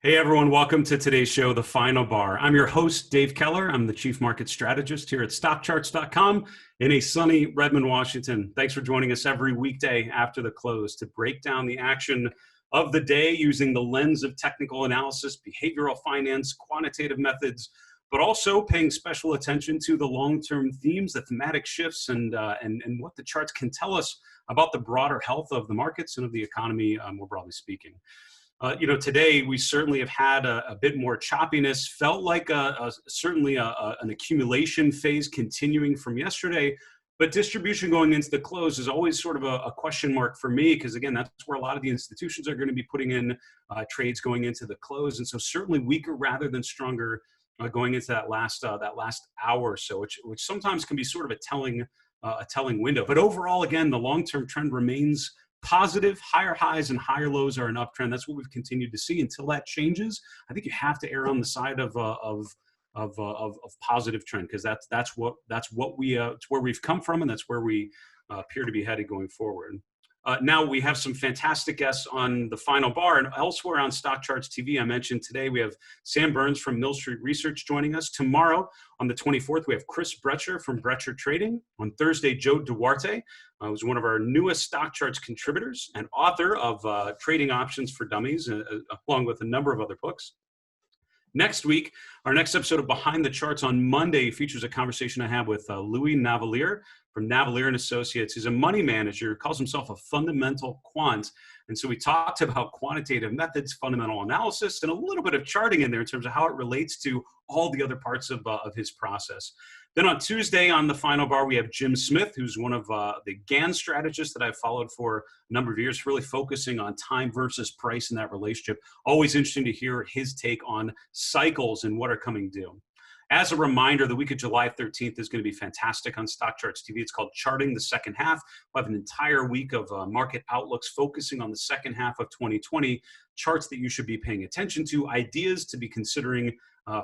Hey everyone, welcome to today's show, The Final Bar. I'm your host, Dave Keller. I'm the Chief Market Strategist here at StockCharts.com in a sunny Redmond, Washington. Thanks for joining us every weekday after the close to break down the action of the day using the lens of technical analysis, behavioral finance, quantitative methods, but also paying special attention to the long-term themes, the thematic shifts, and what the charts can tell us about the broader health of the markets and of the economy, more broadly speaking. Today we certainly have had a bit more choppiness. Felt like certainly an accumulation phase continuing from yesterday, but distribution going into the close is always sort of a question mark for me, because again, that's where a lot of the institutions are going to be putting in trades going into the close, and so certainly weaker rather than stronger going into that last hour or so, which sometimes can be sort of a telling window. But overall, again, the long-term trend remains positive. Higher highs and higher lows are an uptrend. That's what we've continued to see. Until that changes, I think you have to err on the side of positive trend, because that's where we've come from, and that's where we appear to be headed going forward. Now we have some fantastic guests on The Final Bar and elsewhere on StockCharts TV. I mentioned today we have Sam Burns from Mill Street Research joining us. Tomorrow on the 24th, we have Chris Brecher from Brecher Trading. On Thursday, Joe Duarte, who's one of our newest StockCharts contributors and author of Trading Options for Dummies, along with a number of other books. Next week, our next episode of Behind the Charts on Monday features a conversation I have with Louis Navalier from Navalier & Associates. He's a money manager, calls himself a fundamental quant. And so we talked about quantitative methods, fundamental analysis, and a little bit of charting in there in terms of how it relates to all the other parts of his process. Then on Tuesday on The Final Bar, we have Jim Smith, who's one of the GAN strategists that I've followed for a number of years, really focusing on time versus price in that relationship. Always interesting to hear his take on cycles and what are coming due. As a reminder, the week of July 13th is going to be fantastic on StockCharts TV. It's called Charting the Second Half. We'll have an entire week of market outlooks focusing on the second half of 2020, charts that you should be paying attention to, ideas to be considering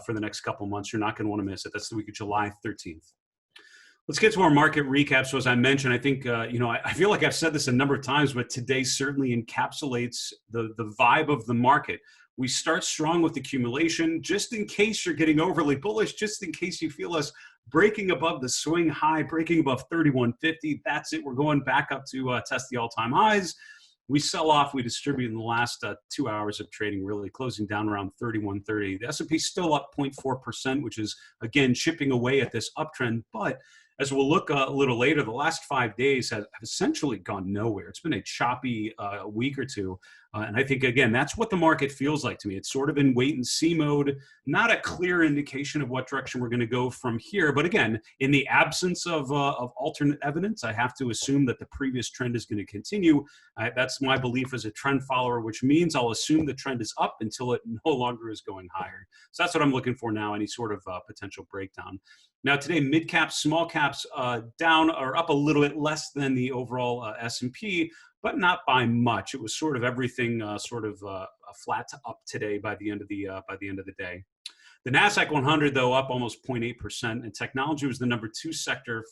for the next couple months. You're not going to want to miss it. That's the week of July 13th. Let's get to our market recap. So as I mentioned, I think, I feel like I've said this a number of times, but today certainly encapsulates the vibe of the market. We start strong with accumulation, just in case you're getting overly bullish, just in case you feel us breaking above the swing high, breaking above 3150. That's it. We're going back up to test the all-time highs. We sell off, we distribute in the last 2 hours of trading, really closing down around 3130. The S&P still up 0.4%, which is, again, chipping away at this uptrend. But as we'll look a little later, the last 5 days have essentially gone nowhere. It's been a choppy week or two. And I think, again, that's what the market feels like to me. It's sort of in wait and see mode, not a clear indication of what direction we're going to go from here. But again, in the absence of alternate evidence, I have to assume that the previous trend is going to continue. That's my belief as a trend follower, which means I'll assume the trend is up until it no longer is going higher. So that's what I'm looking for now, any sort of potential breakdown. Now today, mid caps, small caps down or up a little bit less than the overall S&P, but not by much. It was sort of everything flat to up today by the end of the day. The Nasdaq 100, though, up almost 0.8%, and technology was the number 2 sector,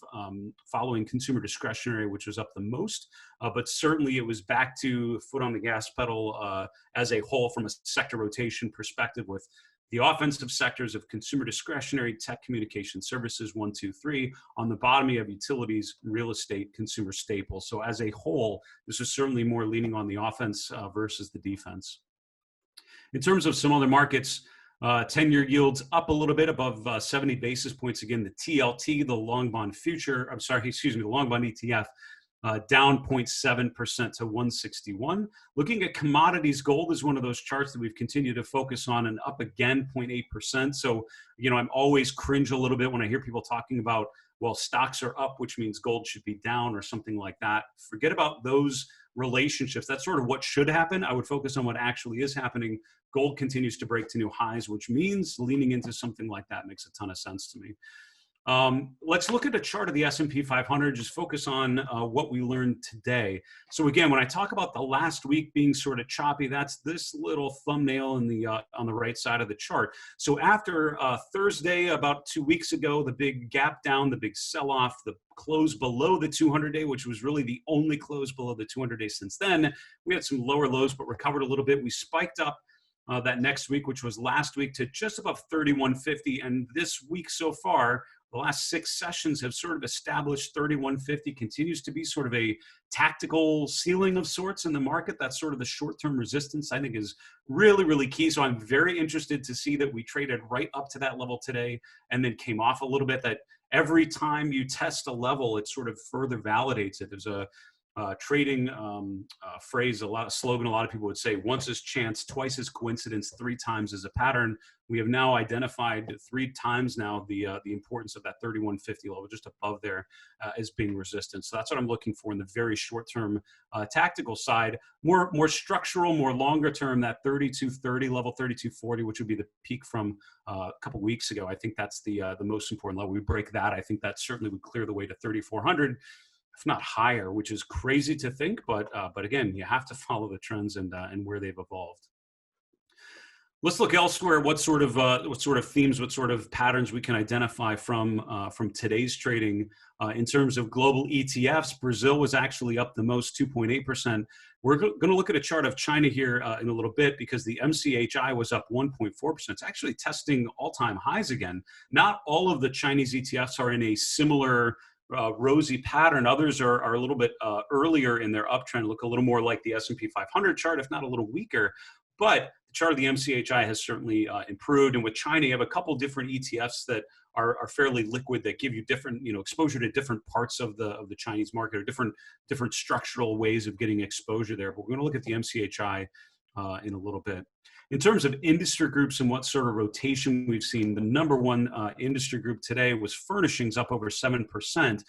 following consumer discretionary, which was up the most. But certainly it was back to foot on the gas pedal as a whole from a sector rotation perspective, with the offensive sectors of consumer discretionary, tech, communication services, 1, 2, 3. On the bottom, you have utilities, real estate, consumer staples. So as a whole, this is certainly more leaning on the offense versus the defense. In terms of some other markets, 10-year yields up a little bit above 70 basis points. Again, the TLT, the long bond the long bond ETF, down 0.7% to 161. Looking at commodities, gold is one of those charts that we've continued to focus on, and up again 0.8%. So, I'm always cringe a little bit when I hear people talking about, well, stocks are up, which means gold should be down or something like that. Forget about those relationships. That's sort of what should happen. I would focus on what actually is happening. Gold continues to break to new highs, which means leaning into something like that makes a ton of sense to me. Let's look at a chart of the S&P 500, just focus on what we learned today. So again, when I talk about the last week being sort of choppy, that's this little thumbnail in the on the right side of the chart. So after Thursday, about 2 weeks ago, the big gap down, the big sell-off, the close below the 200-day, which was really the only close below the 200-day since then, we had some lower lows, but recovered a little bit. We spiked up that next week, which was last week, to just above 3150. And this week so far, the last 6 sessions have sort of established 3150, continues to be sort of a tactical ceiling of sorts in the market. That's sort of the short-term resistance, I think, is really, really key. So I'm very interested to see that we traded right up to that level today and then came off a little bit. That every time you test a level, it sort of further validates it. There's a trading phrase, a slogan a lot of people would say: once is chance, twice is coincidence, 3 times is a pattern. We have now identified 3 times now the importance of that 3150 level, just above there, as being resistance. So that's what I'm looking for in the very short term tactical side. More structural, more longer term, that 3230 level, 3240, which would be the peak from a couple weeks ago. I think that's the most important level. We break that, I think that certainly would clear the way to 3400. If not higher, which is crazy to think, but again, you have to follow the trends and where they've evolved. Let's look elsewhere. What sort of themes, what sort of patterns we can identify from today's trading in terms of global ETFs. Brazil was actually up the most, 2.8%. We're going to look at a chart of China here in a little bit, because the MCHI was up 1.4%. It's actually testing all-time highs again. Not all of the Chinese ETFs are in a similar rosy pattern. Others are a little bit earlier in their uptrend, look a little more like the S&P 500 chart, if not a little weaker. But the chart of the MCHI has certainly improved. And with China, you have a couple different ETFs that are fairly liquid, that give you different, exposure to different parts of the Chinese market, or different structural ways of getting exposure there. But we're going to look at the MCHI in a little bit. In terms of industry groups and what sort of rotation we've seen, the number one industry group today was furnishings, up over 7%.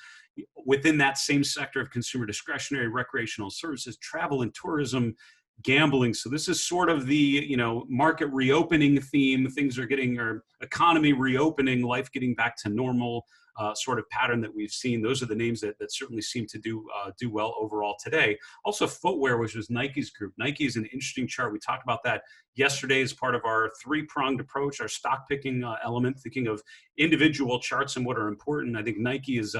Within that same sector of consumer discretionary, recreational services, travel and tourism, gambling. So this is sort of the market reopening theme. Things are getting, our economy reopening, life getting back to normal sort of pattern that we've seen. Those are the names that certainly seem to do well overall today. Also footwear, which was Nike's group. Nike is an interesting chart. We talked about that yesterday as part of our 3-pronged approach, our stock picking element, thinking of individual charts and what are important. I think Nike has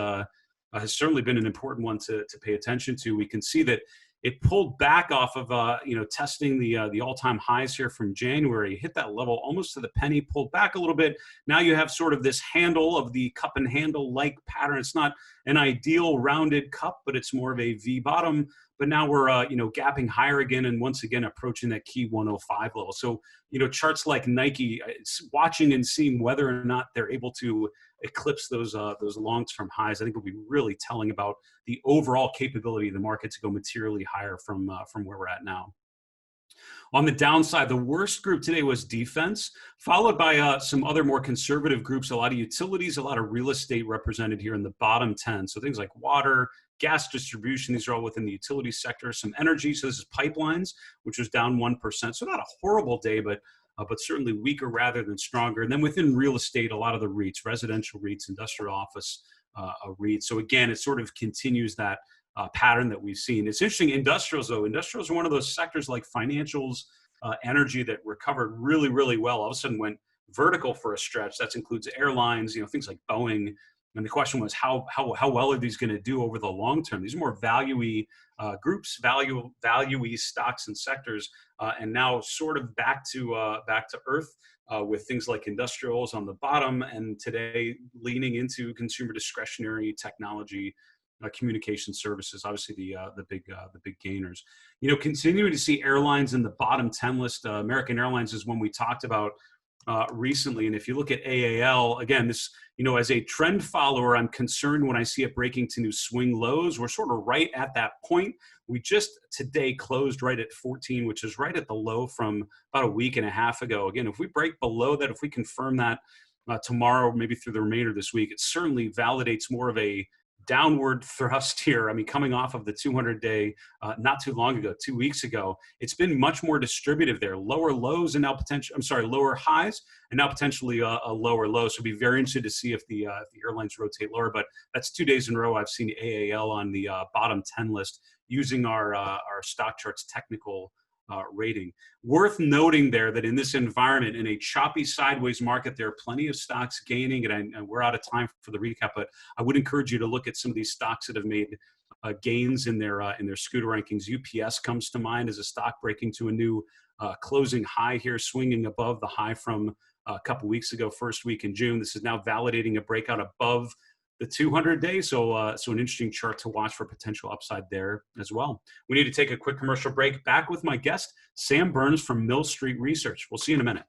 certainly been an important one to pay attention to. We can see that it pulled back off of testing the all-time highs here from January, hit that level almost to the penny, pulled back a little bit. Now you have sort of this handle of the cup and handle like pattern. It's not an ideal rounded cup, but it's more of a V bottom. But now we're gapping higher again, and once again approaching that key 105 level. So charts like Nike, it's watching and seeing whether or not they're able to eclipse those long-term highs, I think will be really telling about the overall capability of the market to go materially higher from where we're at now. On the downside, the worst group today was defense, followed by some other more conservative groups, a lot of utilities, a lot of real estate represented here in the bottom 10. So things like water, gas distribution, these are all within the utility sector. Some energy, so this is pipelines, which was down 1%. So not a horrible day, but certainly weaker rather than stronger. And then within real estate, a lot of the REITs, residential REITs, industrial office REITs. So again, it sort of continues that pattern that we've seen. It's interesting, industrials though. Industrials are one of those sectors like financials, energy that recovered really, really well. All of a sudden went vertical for a stretch. That includes airlines, things like Boeing. And the question was, how well are these going to do over the long term? These are more value-y groups, value-y stocks and sectors, and now sort of back to earth with things like industrials on the bottom, and today leaning into consumer discretionary, technology, communication services. Obviously, the big gainers. Continuing to see airlines in the bottom 10 list. American Airlines is one we talked about recently. And if you look at AAL, again, this, as a trend follower, I'm concerned when I see it breaking to new swing lows. We're sort of right at that point. We just today closed right at 14, which is right at the low from about a week and a half ago. Again, if we break below that, if we confirm that tomorrow, maybe through the remainder of this week, it certainly validates more of a downward thrust here. I mean, coming off of the 200-day not too long ago, 2 weeks ago, it's been much more distributive there. Lower lows and now lower highs and now potentially a lower low. So be very interested to see if the airlines rotate lower. But that's 2 days in a row I've seen AAL on the bottom 10 list using our StockCharts technical rating. Worth noting there that in this environment, in a choppy sideways market, there are plenty of stocks gaining, and we're out of time for the recap, but I would encourage you to look at some of these stocks that have made gains in their scooter rankings. UPS comes to mind as a stock breaking to a new closing high here, swinging above the high from a couple weeks ago, first week in June. This is now validating a breakout above the 200-day. So, so an interesting chart to watch for potential upside there as well. We need to take a quick commercial break. Back with my guest, Sam Burns from Mill Street Research. We'll see you in a minute.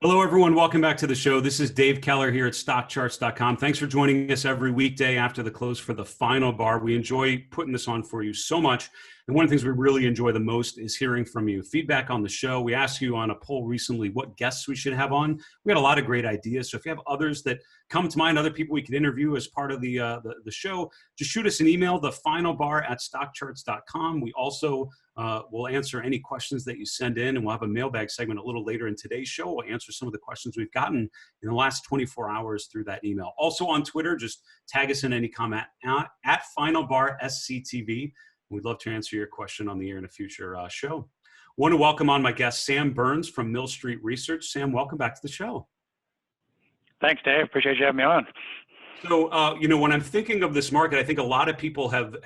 Hello, everyone. Welcome back to the show. This is Dave Keller here at StockCharts.com. Thanks for joining us every weekday after the close for the final bar. We enjoy putting this on for you so much. And one of the things we really enjoy the most is hearing from you. Feedback on the show. We asked you on a poll recently what guests we should have on. We had a lot of great ideas. So if you have others that come to mind, other people we could interview as part of the show, just shoot us an email, thefinalbar@stockcharts.com. We also we'll answer any questions that you send in, and we'll have a mailbag segment a little later in today's show. We'll answer some of the questions we've gotten in the last 24 hours through that email. Also on Twitter, just tag us in any comment at FinalBarSCTV. We'd love to answer your question on the air in a future show. I want to welcome on my guest, Sam Burns from Mill Street Research. Sam, welcome back to the show. Thanks, Dave. Appreciate you having me on. So, when I'm thinking of this market, I think a lot of people have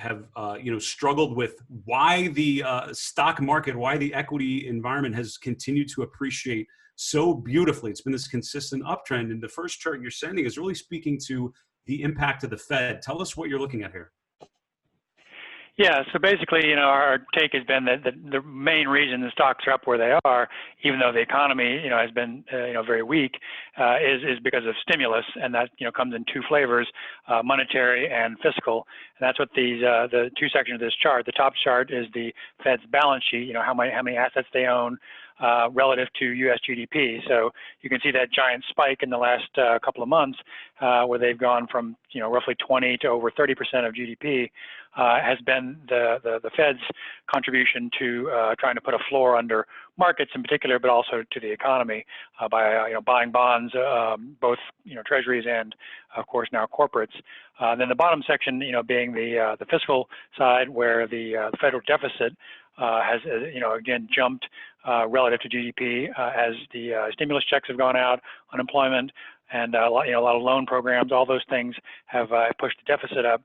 struggled with why the stock market, why the equity environment has continued to appreciate so beautifully. It's been this consistent uptrend. And the first chart you're sending is really speaking to the impact of the Fed. Tell us what you're looking at here. Yeah, so basically, our take has been that the main reason the stocks are up where they are, even though the economy, has been, very weak, is because of stimulus, and that, comes in two flavors, monetary and fiscal. And that's what the two sections of this chart. The top chart is the Fed's balance sheet, how many assets they own relative to U.S. GDP. So you can see that giant spike in the last couple of months, where they've gone from, roughly 20 to over 30% of GDP. Has been the Fed's contribution to trying to put a floor under markets in particular, but also to the economy by buying bonds, both treasuries and of course now corporates. Then the bottom section, being the fiscal side, where the federal deficit has again jumped relative to GDP as the stimulus checks have gone out, unemployment, and a lot of loan programs. All those things have pushed the deficit up.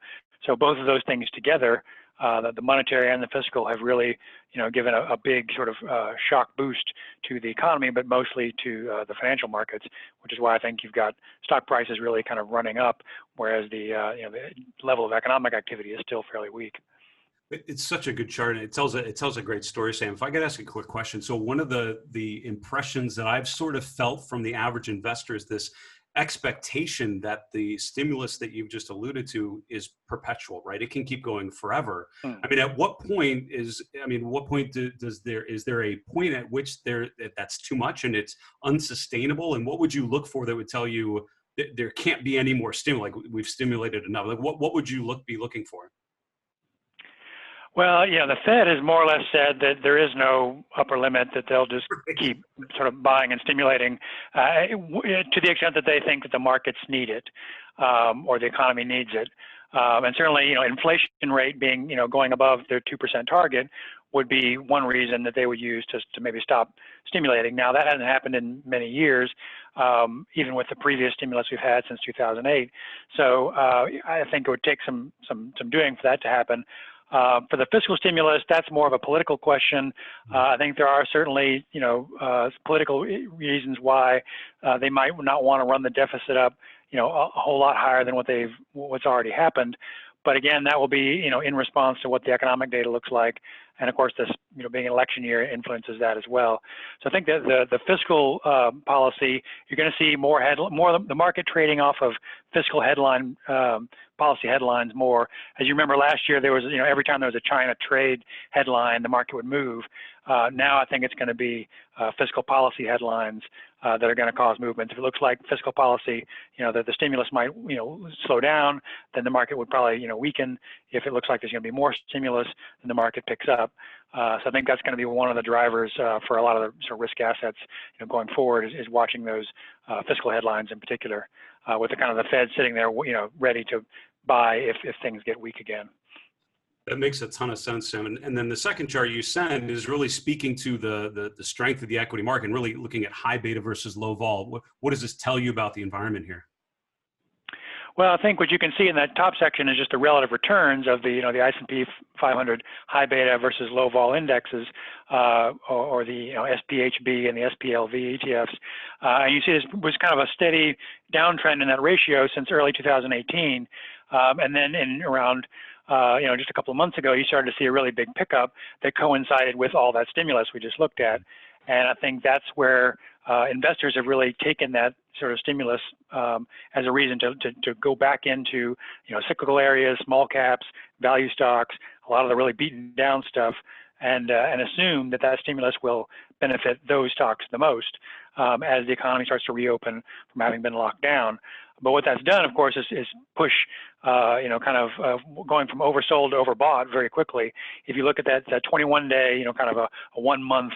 So both of those things together, the monetary and the fiscal, have really, given a big sort of shock boost to the economy, but mostly to the financial markets, which is why I think you've got stock prices really kind of running up, whereas the level of economic activity is still fairly weak. It's such a good chart, and it tells a great story, Sam. If I could ask a quick question. So one of the impressions that I've sort of felt from the average investor is this expectation that the stimulus that you've just alluded to is perpetual, right? It can keep going forever. I mean, at what point is there a point at which that's too much and it's unsustainable? And what would you look for that would tell you that there can't be any more stimulus? Like, we've stimulated enough. Like, what would you be looking for? Well, the Fed has more or less said that there is no upper limit, that they'll just keep sort of buying and stimulating to the extent that they think that the markets need it or the economy needs it. And certainly, inflation rate being, going above their 2% target would be one reason that they would use to maybe stop stimulating. Now, that hasn't happened in many years, even with the previous stimulus we've had since 2008. So I think it would take some doing for that to happen. For the fiscal stimulus, that's more of a political question. I think there are certainly, political reasons why they might not want to run the deficit up, a whole lot higher than what's already happened. But again, that will be, in response to what the economic data looks like. And of course, this, being an election year influences that as well. So I think that the fiscal policy, you're going to see more the market trading off of fiscal headline policy headlines more. As you remember last year, there was, every time there was a China trade headline, the market would move. Now I think it's going to be fiscal policy headlines that are going to cause movements. If it looks like fiscal policy, that the stimulus might, slow down, then the market would probably, weaken. If it looks like there's going to be more stimulus, then the market picks up. So I think that's going to be one of the drivers for a lot of the sort of risk assets, going forward is watching those fiscal headlines in particular, with the kind of the Fed sitting there, ready to buy if things get weak again. That makes a ton of sense, Sam. And then the second chart you send is really speaking to the strength of the equity market and really looking at high beta versus low vol. What does this tell you about the environment here? Well, I think what you can see in that top section is just the relative returns of the the S&P 500 high beta versus low vol indexes, or the SPHB and the SPLV ETFs, and you see this was kind of a steady downtrend in that ratio since early 2018, and then in around just a couple of months ago, you started to see a really big pickup that coincided with all that stimulus we just looked at, and I think that's where investors have really taken that sort of stimulus as a reason to go back into cyclical areas, small caps, value stocks, a lot of the really beaten down stuff, and assume that that stimulus will benefit those stocks the most as the economy starts to reopen from having been locked down. But what that's done, of course, is push, kind of going from oversold to overbought very quickly. If you look at that 21-day, kind of a 1 month,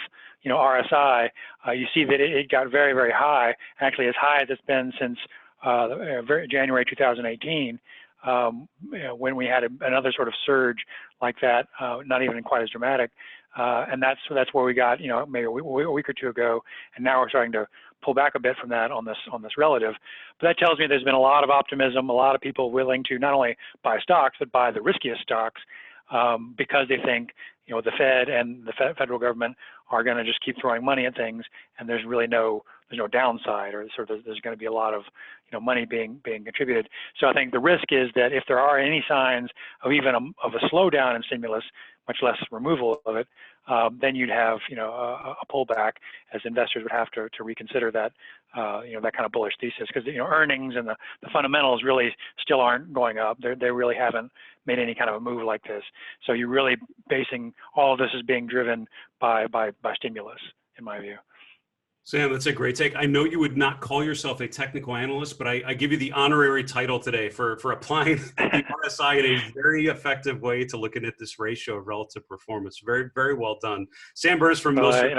RSI, you see that it got very, very high, actually as high as it's been since January 2018, when we had another sort of surge like that, not even quite as dramatic. And that's where we got, maybe a week or two ago, and now we're starting to pull back a bit from that on this relative. But that tells me there's been a lot of optimism, a lot of people willing to not only buy stocks but buy the riskiest stocks because they think the Fed and the federal government are going to just keep throwing money at things, and there's really no downside, or sort of there's going to be a lot of money being contributed. So I think the risk is that if there are any signs of even of a slowdown in stimulus, much less removal of it, then you'd have a pullback, as investors would have to reconsider that that kind of bullish thesis, because earnings and the fundamentals really still aren't going up. They really haven't made any kind of a move like this. So you're really basing all of this as being driven by stimulus, in my view. Sam, that's a great take. I know you would not call yourself a technical analyst, but I give you the honorary title today for applying the RSI in a very effective way to looking at this ratio of relative performance. Very, very well done. Sam Burns from Mill Street,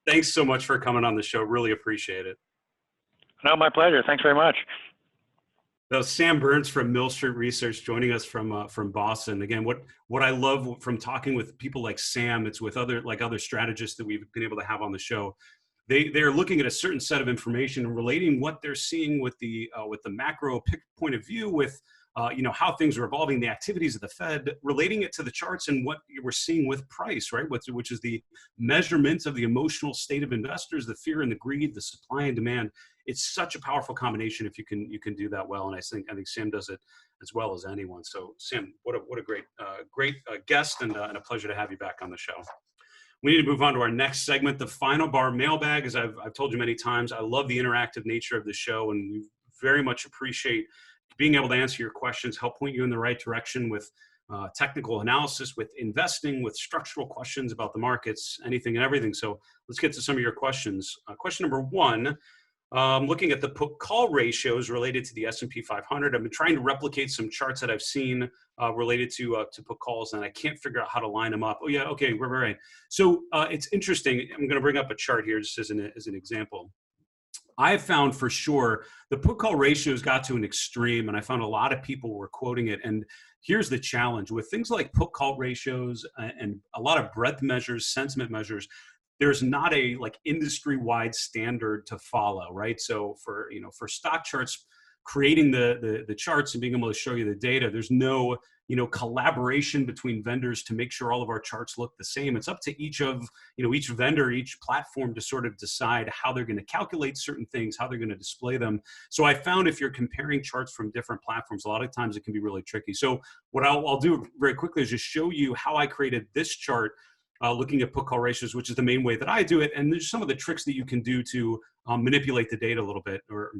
thanks so much for coming on the show. Really appreciate it. No, my pleasure. Thanks very much. That was Sam Burns from Mill Street Research joining us from Boston. Again, what I love from talking with people like Sam, it's with other strategists that we've been able to have on the show. They're looking at a certain set of information and relating what they're seeing with the macro point of view, with how things are evolving, the activities of the Fed, relating it to the charts and what we're seeing with price, right? Which is the measurement of the emotional state of investors, the fear and the greed, the supply and demand. It's such a powerful combination if you can do that well, and I think Sam does it as well as anyone. So Sam, what a great guest, and a pleasure to have you back on the show. We need to move on to our next segment, the final bar mailbag. As I've told you many times, I love the interactive nature of the show, and we very much appreciate being able to answer your questions, help point you in the right direction with technical analysis, with investing, with structural questions about the markets, anything and everything. So let's get to some of your questions. Question number one, looking at the put-call ratios related to the S&P 500. I've been trying to replicate some charts that I've seen related to put calls, and I can't figure out how to line them up. Oh yeah, okay, we're right. So it's interesting. I'm going to bring up a chart here just as an example. I have found for sure the put call ratios got to an extreme, and I found a lot of people were quoting it. And here's the challenge with things like put call ratios and a lot of breadth measures, sentiment measures. There's not a industry-wide standard to follow, right? So for StockCharts, creating the charts and being able to show you the data, there's no collaboration between vendors to make sure all of our charts look the same. It's up to each vendor, each platform to sort of decide how they're going to calculate certain things, how they're going to display them. So I found if you're comparing charts from different platforms, a lot of times it can be really tricky. So what I'll do very quickly is just show you how I created this chart, looking at put call ratios, which is the main way that I do it. And there's some of the tricks that you can do to manipulate the data a little bit, or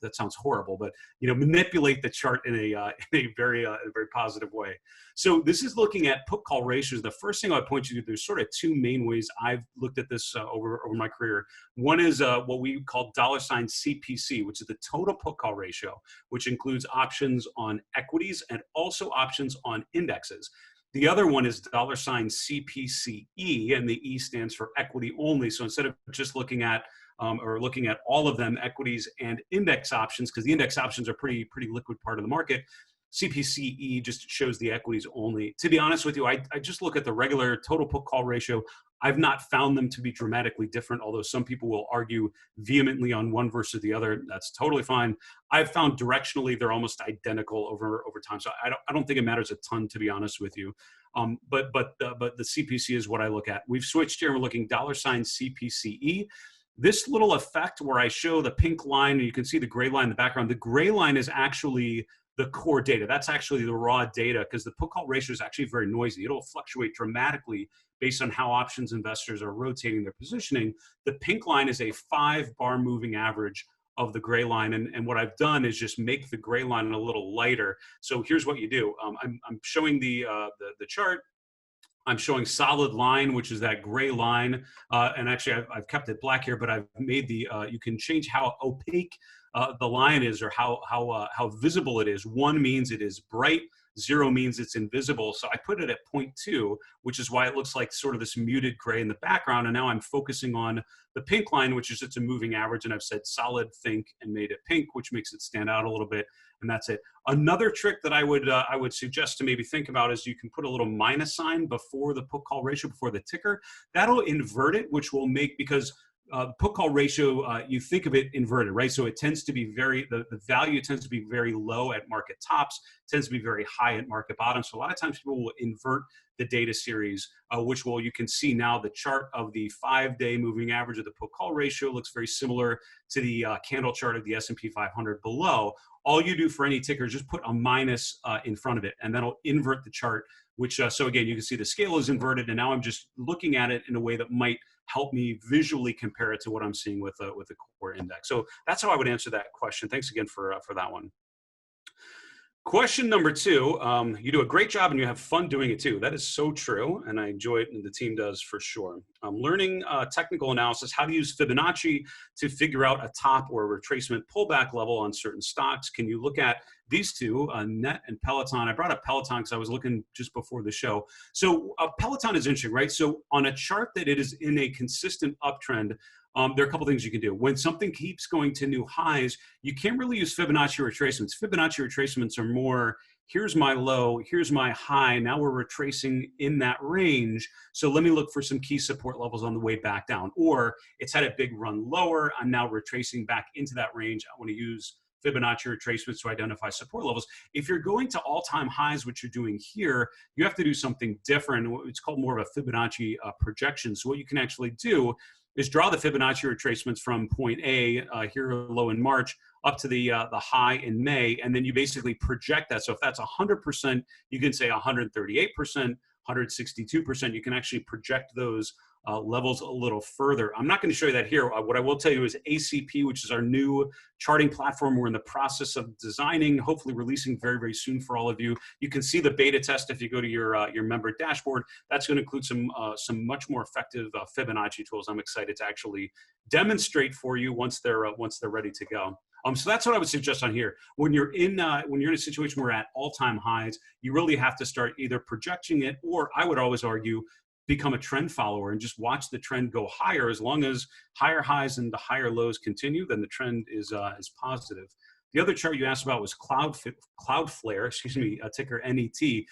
that sounds horrible, but manipulate the chart in a very positive way. So this is looking at put call ratios. The first thing I would point you to, there's sort of two main ways I've looked at this over my career. One is what we call $CPC, which is the total put call ratio, which includes options on equities and also options on indexes. The other one is $CPCE, and the E stands for equity only. So instead of just looking at all of them, equities and index options, because the index options are pretty liquid part of the market, CPCE just shows the equities only. To be honest with you, I just look at the regular total put call ratio. I've not found them to be dramatically different, although some people will argue vehemently on one versus the other. That's totally fine. I've found directionally they're almost identical over time. So I don't think it matters a ton, to be honest with you. But the CPC is what I look at. We've switched here. We're looking $CPCE. This little effect where I show the pink line and you can see the gray line in the background. The gray line is actually the core data. That's actually the raw data, because the put call ratio is actually very noisy. It'll fluctuate dramatically based on how options investors are rotating their positioning. The pink line is a 5-bar moving average of the gray line. And what I've done is just make the gray line a little lighter. So here's what you do. I'm showing the chart. I'm showing solid line, which is that gray line. And actually, I've kept it black here, but I've made the, you can change how opaque the line is, or how visible it is. 1 means it is bright, 0 means it's invisible. So I put it at 0.2, which is why it looks like sort of this muted gray in the background. And now I'm focusing on the pink line, which is just a moving average. And I've said solid think and made it pink, which makes it stand out a little bit. And that's it. Another trick that I would suggest to maybe think about is you can put a little minus sign before the put call ratio, before the ticker. That'll invert it, which will make, because put call ratio, you think of it inverted, right? So it tends to be the value tends to be very low at market tops, tends to be very high at market bottoms. So a lot of times people will invert the data series, which you can see now the chart of the 5-day moving average of the put call ratio looks very similar to the candle chart of the S&P 500 below. All you do for any ticker is just put a minus in front of it, and that'll invert the chart, which, so again, you can see the scale is inverted, and now I'm just looking at it in a way that might help me visually compare it to what I'm seeing with the core index. So that's how I would answer that question. Thanks again for that one. Question number 2, you do a great job and you have fun doing it too. That is so true, and I enjoy it, and the team does for sure. Learning technical analysis, how to use Fibonacci to figure out a top or a retracement pullback level on certain stocks. Can you look at these two, Net and Peloton? I brought up Peloton because I was looking just before the show. So Peloton is interesting, right? So on a chart that it is in a consistent uptrend, there are a couple things you can do. When something keeps going to new highs, you can't really use Fibonacci retracements. Fibonacci retracements are more, here's my low, here's my high, now we're retracing in that range, so let me look for some key support levels on the way back down. Or it's had a big run lower, I'm now retracing back into that range. I want to use Fibonacci retracements to identify support levels. If you're going to all-time highs, which you're doing here, you have to do something different. It's called more of a Fibonacci projection. So what you can actually do is draw the Fibonacci retracements from point A, here low in March, up to the high in May, and then you basically project that. So if that's 100%, you can say 138%, 162%. You can actually project those levels a little further. I'm not going to show you that here. What I will tell you is ACP, which is our new charting platform we're in the process of designing, hopefully releasing very, very soon for all of you. You can see the beta test if you go to your member dashboard. That's going to include some much more effective Fibonacci tools. I'm excited to actually demonstrate for you once they're ready to go. So that's what I would suggest on here. When you're in a situation where we're at all-time highs, you really have to start either projecting it, or I would always argue, become a trend follower and just watch the trend go higher. As long as higher highs and the higher lows continue, then the trend is positive. The other chart you asked about was Cloudflare, ticker NET.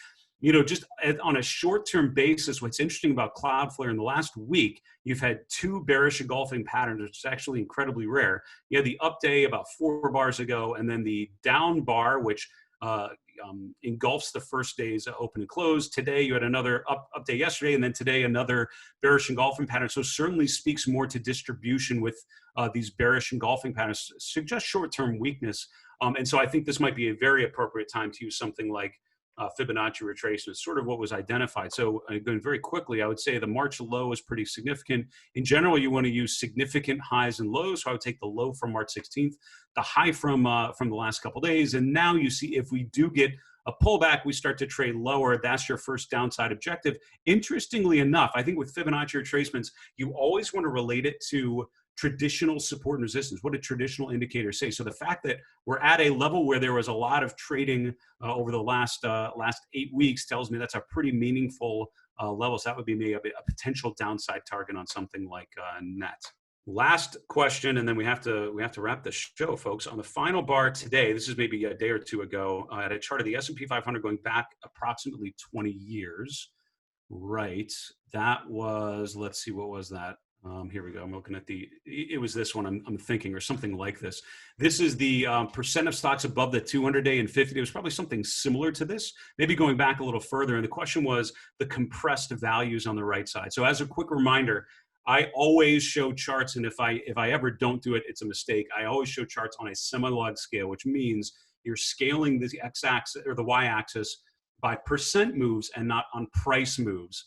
You know, just on a short-term basis, what's interesting about Cloudflare in the last week, you've had 2 bearish engulfing patterns, which is actually incredibly rare. You had the up day about 4 bars ago, and then the down bar, which engulfs the first day's open and close. Today, you had another up day yesterday, and then today, another bearish engulfing pattern. So certainly speaks more to distribution with these bearish engulfing patterns, suggest short-term weakness. And so I think this might be a very appropriate time to use something like Fibonacci retracement, sort of what was identified. So going very quickly, I would say the March low is pretty significant. In general, you want to use significant highs and lows. So I would take the low from March 16th, the high from the last couple of days. And now you see if we do get a pullback, we start to trade lower. That's your first downside objective. Interestingly enough, I think with Fibonacci retracements, you always want to relate it to traditional support and resistance. What did traditional indicators say? So the fact that we're at a level where there was a lot of trading over the last 8 weeks tells me that's a pretty meaningful level. So that would be maybe a potential downside target on something like Net. Last question, and then we have to wrap the show, folks. On the final bar today, this is maybe a day or two ago, I had a chart of the S&P 500 going back approximately 20 years. Right. That was, let's see, what was that? Here we go. I'm looking at it was this one I'm thinking, or something like this. This is the percent of stocks above the 200-day and 50-day. It was probably something similar to this, maybe going back a little further. And the question was the compressed values on the right side. So as a quick reminder, I always show charts, and if I ever don't do it, it's a mistake. I always show charts on a semi-log scale, which means you're scaling the x-axis or the y-axis by percent moves and not on price moves.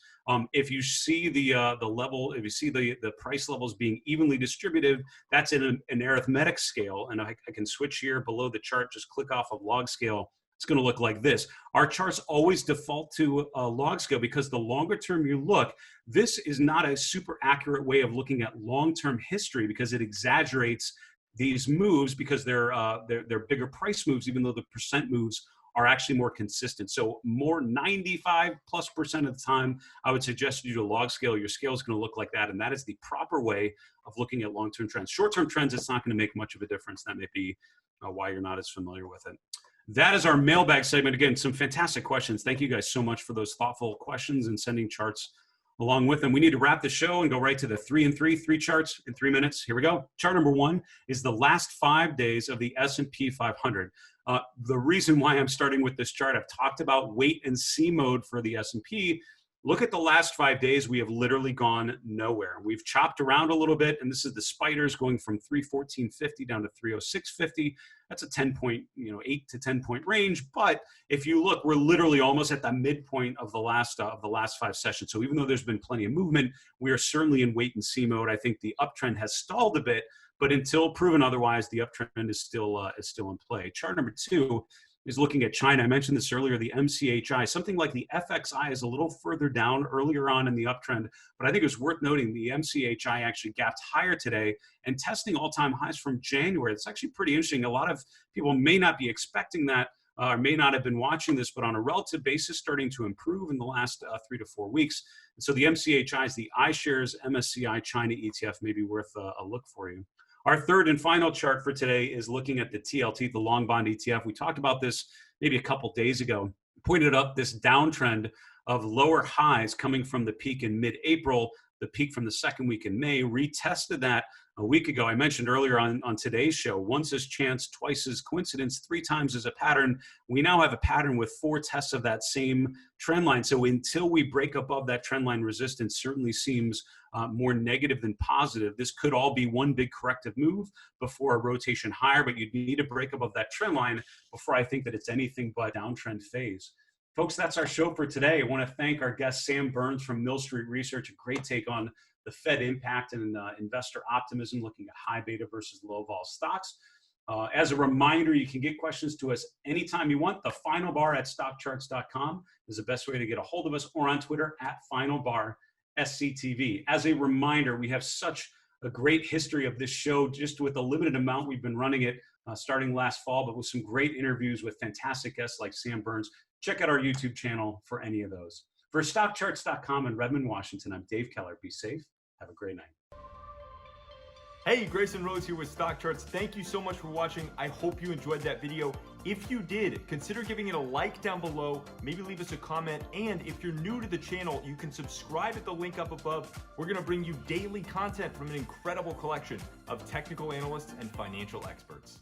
If you see the level, if you see the price levels being evenly distributed, that's in an arithmetic scale. And I can switch here below the chart, just click off of log scale. It's going to look like this. Our charts always default to a log scale because the longer term you look, this is not a super accurate way of looking at long-term history because it exaggerates these moves because they're bigger price moves, even though the percent moves are actually more consistent. So more 95+% of the time, I would suggest you do a log scale. Your scale is going to look like that. And that is the proper way of looking at long-term trends. Short-term trends, it's not going to make much of a difference. That may be why you're not as familiar with it. That is our mailbag segment. Again, some fantastic questions. Thank you guys so much for those thoughtful questions and sending charts along with them. We need to wrap the show and go right to the 3 and 3 charts in 3 minutes. Here we go. Chart number 1 is the last 5 days of the S&P 500. The reason why I'm starting with this chart, I've talked about wait and see mode for the S&P. Look at the last 5 days. We have literally gone nowhere. We've chopped around a little bit, and this is the spiders going from 314.50 down to 306.50. That's a 8 to 10 point range. But if you look, we're literally almost at the midpoint of the last 5 sessions. So even though there's been plenty of movement, we are certainly in wait and see mode. I think the uptrend has stalled a bit, but until proven otherwise, the uptrend is still in play. Chart number 2 is looking at China. I mentioned this earlier, the MCHI. Something like the FXI is a little further down earlier on in the uptrend, but I think it's worth noting the MCHI actually gapped higher today and testing all-time highs from January. It's actually pretty interesting. A lot of people may not be expecting that or may not have been watching this, but on a relative basis, starting to improve in the last 3 to 4 weeks. And so the MCHI is the iShares MSCI China ETF, may be worth a look for you. Our third and final chart for today is looking at the TLT, the long bond ETF. We talked about this maybe a couple days ago, pointed up this downtrend of lower highs coming from the peak in mid-April, the peak from the second week in May, retested that a week ago. I mentioned earlier on today's show, once is chance, twice is coincidence, 3 times is a pattern. We now have a pattern with 4 tests of that same trend line. So until we break above that trend line resistance, certainly seems more negative than positive. This could all be one big corrective move before a rotation higher, but you'd need to break above that trend line before I think that it's anything but downtrend phase. Folks, that's our show for today. I want to thank our guest, Sam Burns from Mill Street Research, a great take on the Fed impact and investor optimism, looking at high beta versus low vol stocks. As a reminder, you can get questions to us anytime you want. The final bar at StockCharts.com is the best way to get a hold of us, or on Twitter at FinalBarSCTV. As a reminder, we have such a great history of this show, just with a limited amount. We've been running it starting last fall, but with some great interviews with fantastic guests like Sam Burns. Check out our YouTube channel for any of those. For StockCharts.com in Redmond, Washington, I'm Dave Keller. Be safe. Have a great night. Hey, Grayson Rose here with StockCharts. Thank you so much for watching. I hope you enjoyed that video. If you did, consider giving it a like down below, maybe leave us a comment, and if you're new to the channel, you can subscribe at the link up above. We're gonna bring you daily content from an incredible collection of technical analysts and financial experts.